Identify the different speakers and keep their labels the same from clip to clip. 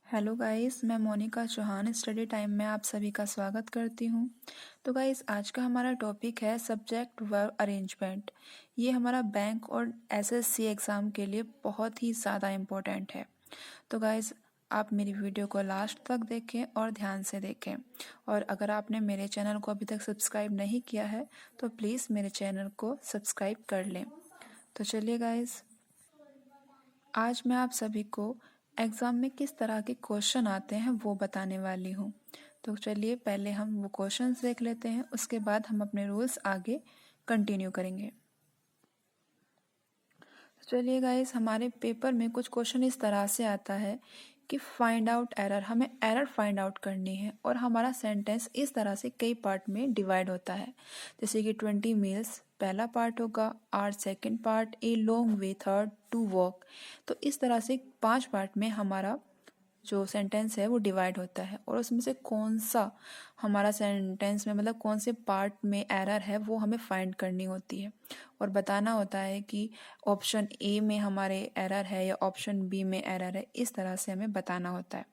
Speaker 1: Hello guys, मैं Monika Chauhan study time में आप सभी का स्वागत करती हूँ। तो गाइस, आज का हमारा टॉपिक है सब्जेक्ट वर्ब अरेंजमेंट। ये हमारा बैंक और एसएससी एग्ज़ाम के लिए बहुत ही ज़्यादा इम्पोर्टेंट है। तो गाइस, आप मेरी वीडियो को लास्ट तक देखें और ध्यान से देखें। और अगर आपने मेरे चैनल को अभी तक सब्सक्राइब नहीं किया है तो प्लीज़ मेरे चैनल को सब्सक्राइब कर लें। तो चलिए गाइस, आज मैं आप सभी को एग्ज़ाम में किस तरह के क्वेश्चन आते हैं वो बताने वाली हूँ। तो चलिए पहले हम वो क्वेश्चंस देख लेते हैं, उसके बाद हम अपने रूल्स आगे कंटिन्यू करेंगे। चलिए गाइस, हमारे पेपर में कुछ क्वेश्चन इस तरह से आता है कि फाइंड आउट एरर, हमें एरर फाइंड आउट करनी है और हमारा सेंटेंस इस तरह से कई पार्ट में डिवाइड होता है। जैसे कि 20 मील्स पहला पार्ट होगा, are second part, a long way third, to walk. तो इस तरह से 5 पार्ट में हमारा जो सेंटेंस है वो डिवाइड होता है और उसमें से कौन सा हमारा सेंटेंस में मतलब कौन से पार्ट में एरर है वो हमें फाइंड करनी होती है और बताना होता है कि ऑप्शन ए में हमारे एरर है या ऑप्शन बी में एरर है। इस तरह से हमें बताना होता है।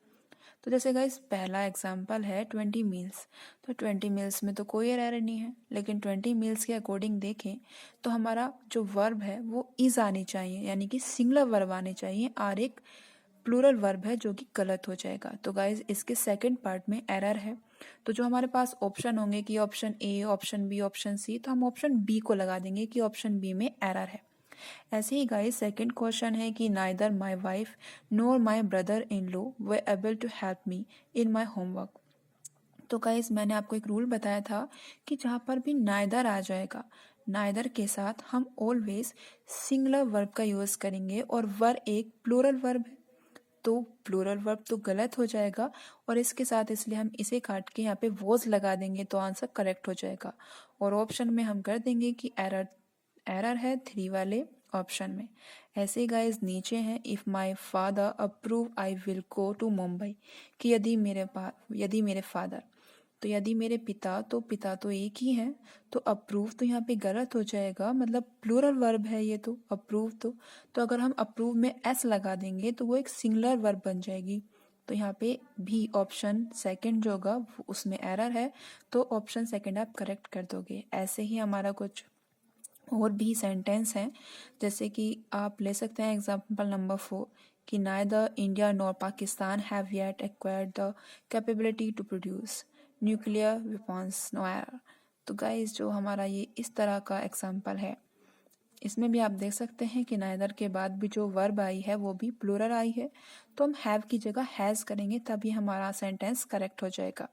Speaker 1: तो जैसे गाइस, पहला एग्जांपल है 20 मील्स। तो 20 मील्स में तो कोई एरर नहीं है, लेकिन 20 मील्स के अकॉर्डिंग देखें तो हमारा जो वर्ब है वो इज आनी चाहिए, यानी कि सिंगुलर वर्ब आने चाहिए और एक प्लूरल वर्ब है जो कि गलत हो जाएगा। तो गाइज, इसके सेकंड पार्ट में एरर है। तो जो हमारे पास ऑप्शन होंगे कि option A, option B, option C, तो हम ऑप्शन बी को लगा देंगे कि ऑप्शन बी में एरर है। ऐसे ही गाइज, सेकंड क्वेश्चन है कि neither my wife nor my brother in law were able to help me in my homework. तो गाइज, मैंने आपको एक रूल बताया था कि जहाँ पर भी नाइदर आ जाएगा, नाइदर के साथ हम ऑलवेज सिंगुलर वर्ब का यूज़ करेंगे और वर एक प्लूरल वर्ब है तो प्लूरल वर्ब तो गलत हो जाएगा और इसके साथ इसलिए हम इसे काट के यहाँ पे वॉज लगा देंगे तो आंसर करेक्ट हो जाएगा। और ऑप्शन में हम कर देंगे कि एरर एरर है 3 वाले ऑप्शन में। ऐसे ही गाइज, नीचे हैं if my father approve I will go to Mumbai, कि यदि मेरे फादर, तो यदि मेरे पिता, तो पिता तो एक ही है तो अप्रूव तो यहाँ पे गलत हो जाएगा, मतलब प्लूरल वर्ब है ये तो अप्रूव। तो अगर हम अप्रूव में एस लगा देंगे तो वो एक सिंगुलर वर्ब बन जाएगी। तो यहाँ पे भी ऑप्शन सेकंड जो होगा उसमें एरर है, तो ऑप्शन सेकंड आप करेक्ट कर दोगे। ऐसे ही हमारा कुछ और भी सेंटेंस हैं, जैसे कि आप ले सकते हैं एग्जाम्पल नंबर 4 कि neither India nor Pakistan have yet acquired the capability to produce nuclear weapons नोयर। तो गाइस, जो हमारा ये इस तरह का एग्जाम्पल है, इसमें भी आप देख सकते हैं कि नाइदर के बाद भी जो वर्ब आई है वो भी प्लूरल आई है, तो हम हैव की जगह हैज़ करेंगे तभी हमारा सेंटेंस करेक्ट हो जाएगा।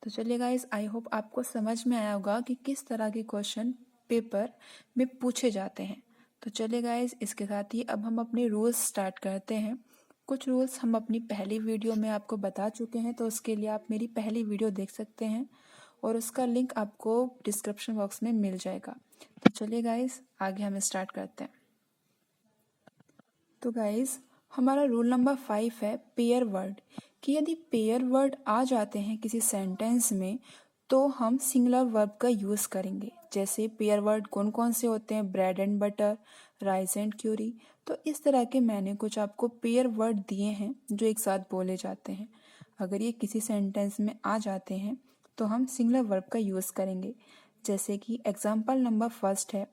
Speaker 1: तो चलिए गाइस, आई होप आपको समझ में आया होगा कि किस तरह के क्वेश्चन पेपर में पूछे जाते हैं। तो चलिए गाइस, इसके साथ ही अब हम अपने रूल्स स्टार्ट करते हैं। कुछ रूल्स हम अपनी पहली वीडियो में आपको बता चुके हैं, तो उसके लिए आप मेरी पहली वीडियो देख सकते हैं और उसका लिंक आपको डिस्क्रिप्शन बॉक्स में मिल जाएगा। तो चलिए गाइस, आगे हम स्टार्ट करते हैं। तो गाइस, हमारा रूल नंबर 5 है पेयर वर्ड, कि यदि पेयर वर्ड आ जाते हैं किसी सेंटेंस में तो हम सिंगुलर वर्ब का यूज़ करेंगे। जैसे पेयर वर्ड कौन कौन से होते हैं, bread and butter, rice and curry. तो इस तरह के मैंने कुछ आपको पेयर वर्ड दिए हैं जो एक साथ बोले जाते हैं। अगर ये किसी सेंटेंस में आ जाते हैं तो हम सिंगुलर वर्ब का यूज़ करेंगे। जैसे कि एग्जाम्पल नंबर फर्स्ट है,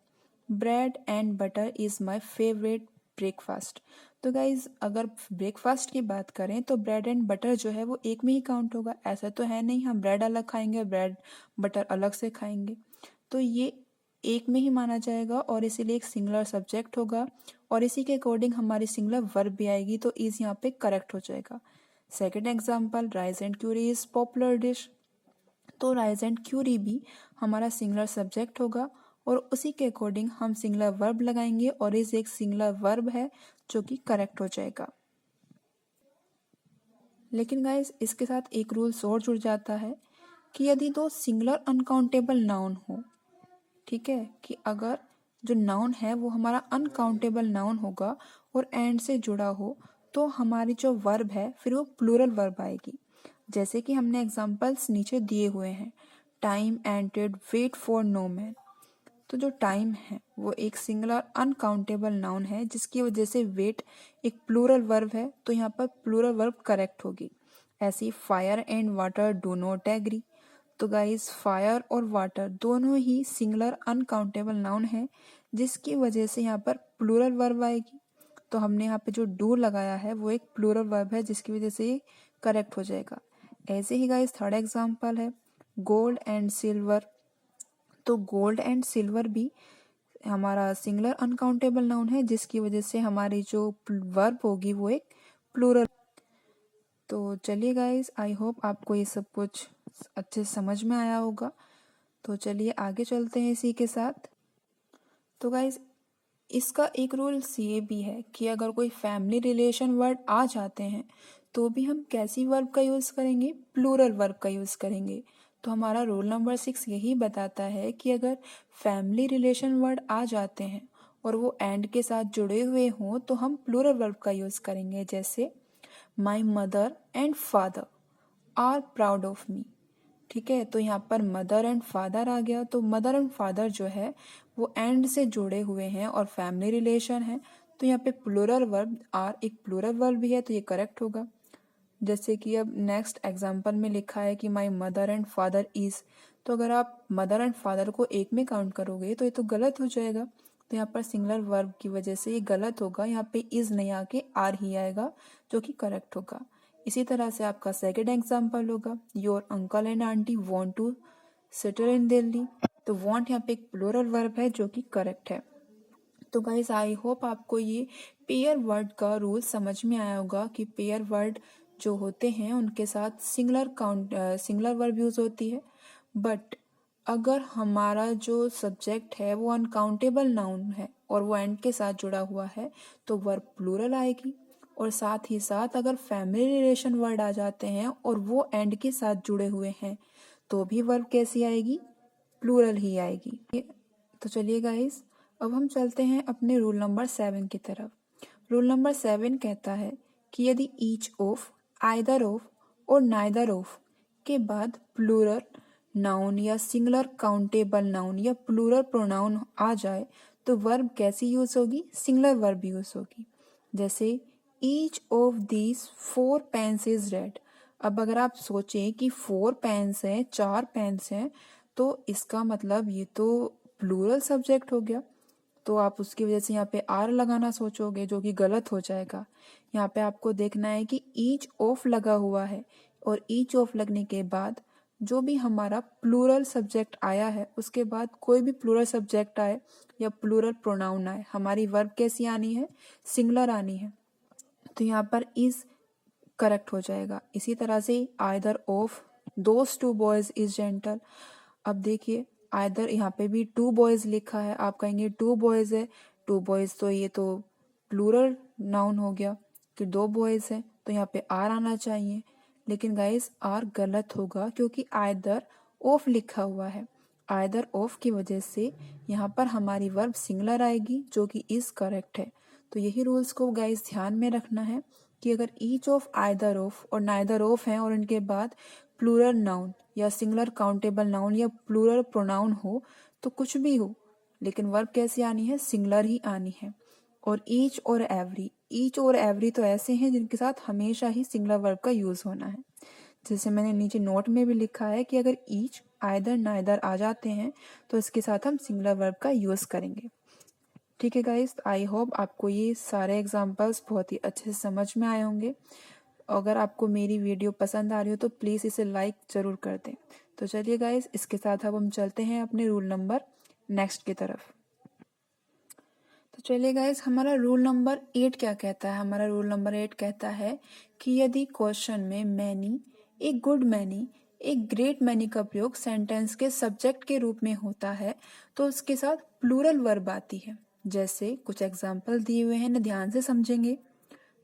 Speaker 1: bread and butter is my favourite breakfast. तो गाइज, अगर ब्रेकफास्ट की बात करें तो ब्रेड एंड बटर जो है वो एक में ही काउंट होगा। ऐसा तो है नहीं हम ब्रेड अलग खाएंगे ब्रेड बटर अलग से खाएंगे, तो ये एक में ही माना जाएगा और इसीलिए एक सिंगुलर सब्जेक्ट होगा और इसी के अकॉर्डिंग हमारी सिंगुलर वर्ब भी आएगी, तो इज यहाँ पे करेक्ट हो जाएगा। Second example, rice and curry is popular dish. तो राइस एंड क्यूरी भी हमारा सिंगुलर सब्जेक्ट होगा और उसी के अकॉर्डिंग हम सिंगुलर वर्ब लगाएंगे और इस एक सिंगुलर वर्ब है जो कि करेक्ट हो जाएगा। लेकिन गाइस, इसके साथ एक रूल और जुड़ जाता है कि यदि दो सिंगुलर अनकाउंटेबल नाउन हो, ठीक है, कि अगर जो नाउन है वो हमारा अनकाउंटेबल नाउन होगा और एंड से जुड़ा हो तो हमारी जो वर्ब है फिर वो प्लूरल वर्ब आएगी। जैसे कि हमने एग्जांपल्स नीचे दिए हुए हैं, time and tide wait for no man. तो जो टाइम है वो एक सिंगुलर अनकाउंटेबल नाउन है जिसकी वजह से वेट एक प्लूरल वर्ब है, तो यहाँ पर प्लूरल वर्ब करेक्ट होगी। ऐसी fire and water do not agree, तो गाइस फायर और वाटर दोनों ही सिंगुलर अनकाउंटेबल नाउन है जिसकी वजह से यहाँ पर प्लूरल वर्ब आएगी। तो हमने यहाँ पे जो डू लगाया है वो एक प्लूरल वर्ब है जिसकी वजह से ये करेक्ट हो जाएगा। ऐसे ही गाइस थर्ड एग्जांपल है गोल्ड एंड सिल्वर, तो गोल्ड एंड सिल्वर भी हमारा सिंगुलर अनकाउंटेबल नाउन है जिसकी वजह से हमारी जो वर्ब होगी वो एक प्लूरल। तो चलिए गाइस, आई होप आपको ये सब कुछ अच्छे से समझ में आया होगा। तो चलिए आगे चलते हैं इसी के साथ। तो गाइस इसका एक रूल्स ये भी है कि अगर कोई फैमिली रिलेशन वर्ड आ जाते हैं तो भी हम कैसी वर्ब का यूज़ करेंगे, प्लूरल वर्ब का यूज़ करेंगे। तो हमारा रूल नंबर 6 यही बताता है कि अगर फैमिली रिलेशन वर्ड आ जाते हैं और वो एंड के साथ जुड़े हुए हों तो हम प्लूरल वर्ब का यूज़ करेंगे। जैसे my mother and father are proud of me. ठीक है, तो यहाँ पर मदर एंड फादर आ गया, तो मदर एंड फादर जो है वो एंड से जुड़े हुए हैं और फैमिली रिलेशन है, तो यहाँ पे प्लूरल वर्ब आर एक प्लूरल वर्ब भी है, तो ये करेक्ट होगा। जैसे कि अब नेक्स्ट एग्जांपल में लिखा है कि माई मदर एंड फादर इज, तो अगर आप मदर एंड फादर को एक में काउंट करोगे तो ये तो गलत हो जाएगा। तो यहाँ पर सिंगुलर वर्ब की वजह से ये गलत होगा, यहाँ पे इज नहीं आके आर ही आएगा जो कि करेक्ट होगा। इसी तरह से आपका सेकेंड एग्जाम्पल होगा your uncle and aunty want to settle in Delhi, तो वॉन्ट यहाँ पे एक प्लूरल वर्ब है जो कि करेक्ट है। तो गाइस आई होप आपको ये पेयर वर्ड का रूल समझ में आया होगा कि पेयर वर्ड जो होते हैं उनके साथ सिंगुलर वर्ब यूज होती है। बट अगर हमारा जो सब्जेक्ट है वो अनकाउंटेबल नाउन है और वो एंड के साथ जुड़ा हुआ है तो वर्ब प्लूरल आएगी। और साथ ही साथ अगर फैमिली रिलेशन वर्ड आ जाते हैं और वो एंड के साथ जुड़े हुए हैं तो भी वर्ब कैसी आएगी, प्लूरल ही आएगी। तो चलिए गाइस, अब हम चलते हैं अपने रूल नंबर 7 की तरफ। रूल नंबर 7 कहता है कि यदि ईच ऑफ, आइदर ऑफ और नाइदर ऑफ के बाद प्लूरल नाउन या सिंगुलर काउंटेबल नाउन या प्लूरल प्रोनाउन आ जाए तो वर्ब कैसी यूज होगी, सिंगुलर वर्ब यूज होगी। जैसे each of these 4 pens is red. अब अगर आप सोचें कि 4 पेन्स हैं, 4 पेन्स हैं, तो इसका मतलब ये तो प्लूरल सब्जेक्ट हो गया, तो आप उसकी वजह से यहाँ पे आर लगाना सोचोगे जो कि गलत हो जाएगा। यहाँ पे आपको देखना है कि ईच ऑफ लगा हुआ है और ईच ऑफ लगने के बाद जो भी हमारा प्लूरल सब्जेक्ट आया है उसके बाद कोई भी प्लूरल सब्जेक्ट आए या प्लूरल प्रोनाउन आए, हमारी वर्ब कैसी आनी है, सिंगुलर आनी है। तो यहाँ पर इज करेक्ट हो जाएगा। इसी तरह से either of those 2 boys is gentle. अब देखिए आइदर यहाँ पे भी 2 बॉयज लिखा है, आप कहेंगे 2 बॉयज है, 2 बॉयज तो ये तो प्लूरल नाउन हो गया कि 2 बॉयज है, तो यहाँ पे आर आना चाहिए। लेकिन गाइस आर गलत होगा क्योंकि आइदर ऑफ लिखा हुआ है। आइदर ऑफ की वजह से यहाँ पर हमारी वर्ब सिंगुलर आएगी जो कि इज करेक्ट है। तो यही रूल्स को गाइस ध्यान में रखना है कि अगर ईच ऑफ, आइदर ऑफ और नाइदर ऑफ है और इनके बाद प्लूरल नाउन या सिंगुलर काउंटेबल नाउन या प्लूरल प्रोनाउन हो तो कुछ भी हो, लेकिन वर्ब कैसी आनी है, सिंगुलर ही आनी है। और ईच और एवरी तो ऐसे हैं जिनके साथ हमेशा ही सिंगुलर वर्ब का यूज होना है। जैसे मैंने नीचे नोट में भी लिखा है कि अगर ईच, आइदर, नाइदर आ जाते हैं तो इसके साथ हम सिंगुलर वर्ब का यूज करेंगे। ठीक है गाइस, आई होप आपको ये सारे एग्जांपल्स बहुत ही अच्छे से समझ में आए होंगे। अगर आपको मेरी वीडियो पसंद आ रही हो तो प्लीज़ इसे लाइक ज़रूर कर दें। तो चलिए गाइस, इसके साथ अब हम चलते हैं अपने रूल नंबर नेक्स्ट की तरफ। तो चलिए गाइस, हमारा रूल नंबर 8 क्या कहता है। हमारा रूल नंबर 8 कहता है कि यदि क्वेश्चन में मैनी, एक गुड मैनी, एक ग्रेट मैनी का प्रयोग सेंटेंस के सब्जेक्ट के रूप में होता है तो उसके साथ प्लूरल वर्ब आती है। जैसे कुछ एग्जाम्पल दिए हुए हैं ना, ध्यान से समझेंगे।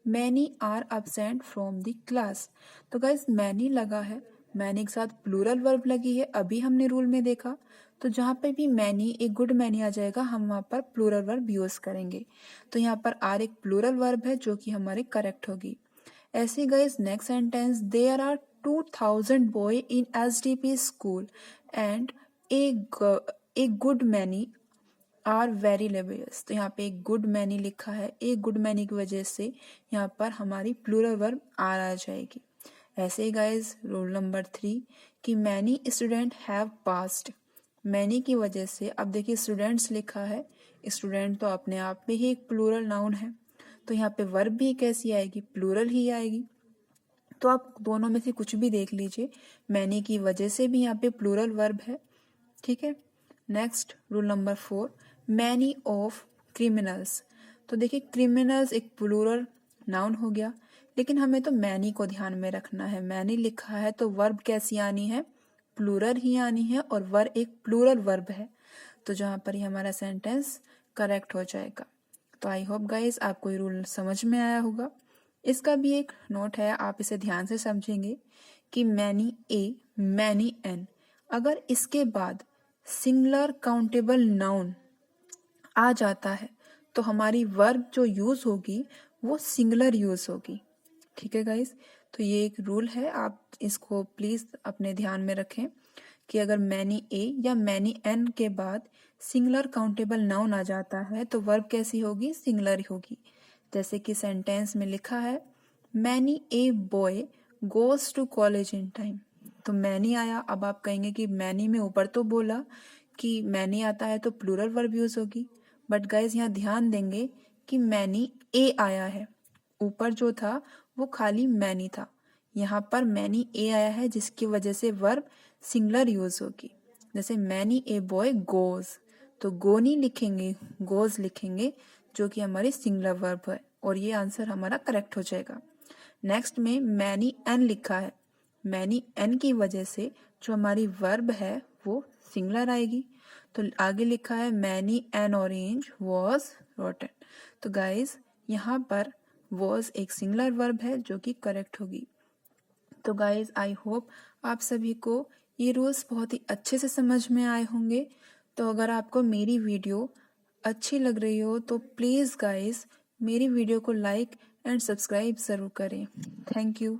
Speaker 1: Many are absent from the class, तो गाइस मैनी लगा है, मैनी के साथ प्लूरल वर्ब लगी है, अभी हमने रूल में देखा। तो जहाँ पे भी मैनी, एक गुड मैनी आ जाएगा हम वहाँ पर प्लूरल वर्ब यूज करेंगे। तो यहाँ पर आर एक प्लूरल वर्ब है जो कि हमारी करेक्ट होगी। ऐसे guys next sentence, there are 2000 boy in SDP school and a good many are very laborious. तो यहाँ पे एक गुड मैनी लिखा है, एक गुड मैनी की वजह से यहाँ पर हमारी प्लूरल वर्ब आर आ जाएगी। ऐसे ही गाइज रूल नंबर 3 कि many student have passed. Many की वजह से अब देखिए स्टूडेंट्स लिखा है, स्टूडेंट तो अपने आप में ही एक प्लूरल नाउन है, तो यहाँ पे वर्ब भी कैसी आएगी, प्लूरल ही आएगी। तो आप दोनों में से कुछ भी देख लीजिए, मैनी की वजह से भी यहाँ पे प्लूरल वर्ब है। ठीक है। Next rule number 4, many of criminals. तो देखिए क्रिमिनल्स एक प्लूरल नाउन हो गया, लेकिन हमें तो मैनी को ध्यान में रखना है। मैनी लिखा है तो वर्ब कैसी आनी है, प्लूरल ही आनी है, और वर्ब एक प्लूरल वर्ब है, तो जहाँ पर ही हमारा सेंटेंस करेक्ट हो जाएगा। तो आई होप गाइज आपको ये रूल समझ में आया होगा। इसका भी एक नोट है, आप इसे ध्यान से समझेंगे कि मैनी ए, मैनी एन, अगर इसके बाद सिंगुलर काउंटेबल नाउन आ जाता है तो हमारी वर्ब जो यूज होगी वो सिंगुलर यूज होगी। ठीक है गाइस, तो ये एक रूल है, आप इसको प्लीज अपने ध्यान में रखें कि अगर मैनी ए या मैनी एन के बाद सिंगुलर काउंटेबल नाउन आ जाता है तो वर्ब कैसी होगी, सिंगुलर होगी। जैसे कि सेंटेंस में लिखा है many a boy goes to college in time. तो मैनी आया, अब आप कहेंगे कि मैनी में ऊपर तो बोला कि मैनी आता है तो प्लूरल वर्ब यूज होगी, बट गाइज यहाँ ध्यान देंगे कि मैनी ए आया है, ऊपर जो था वो खाली मैनी था, यहाँ पर मैनी ए आया है जिसकी वजह से वर्ब सिंगुलर यूज होगी। जैसे मैनी ए बॉय गोज, तो गो नहीं लिखेंगे, गोज लिखेंगे, जो कि हमारी सिंगुलर वर्ब है, और ये आंसर हमारा करेक्ट हो जाएगा। नेक्स्ट में मैनी एन लिखा है, मैनी एन की वजह से जो हमारी वर्ब है वो सिंगुलर आएगी, तो आगे लिखा है many N orange was rotten. तो गाइज यहाँ पर वॉज एक सिंगुलर वर्ब है जो कि करेक्ट होगी। तो गाइज आई होप आप सभी को ये रूल्स बहुत ही अच्छे से समझ में आए होंगे। तो अगर आपको मेरी वीडियो अच्छी लग रही हो तो प्लीज़ गाइज मेरी वीडियो को लाइक एंड सब्सक्राइब ज़रूर करें। Thank you.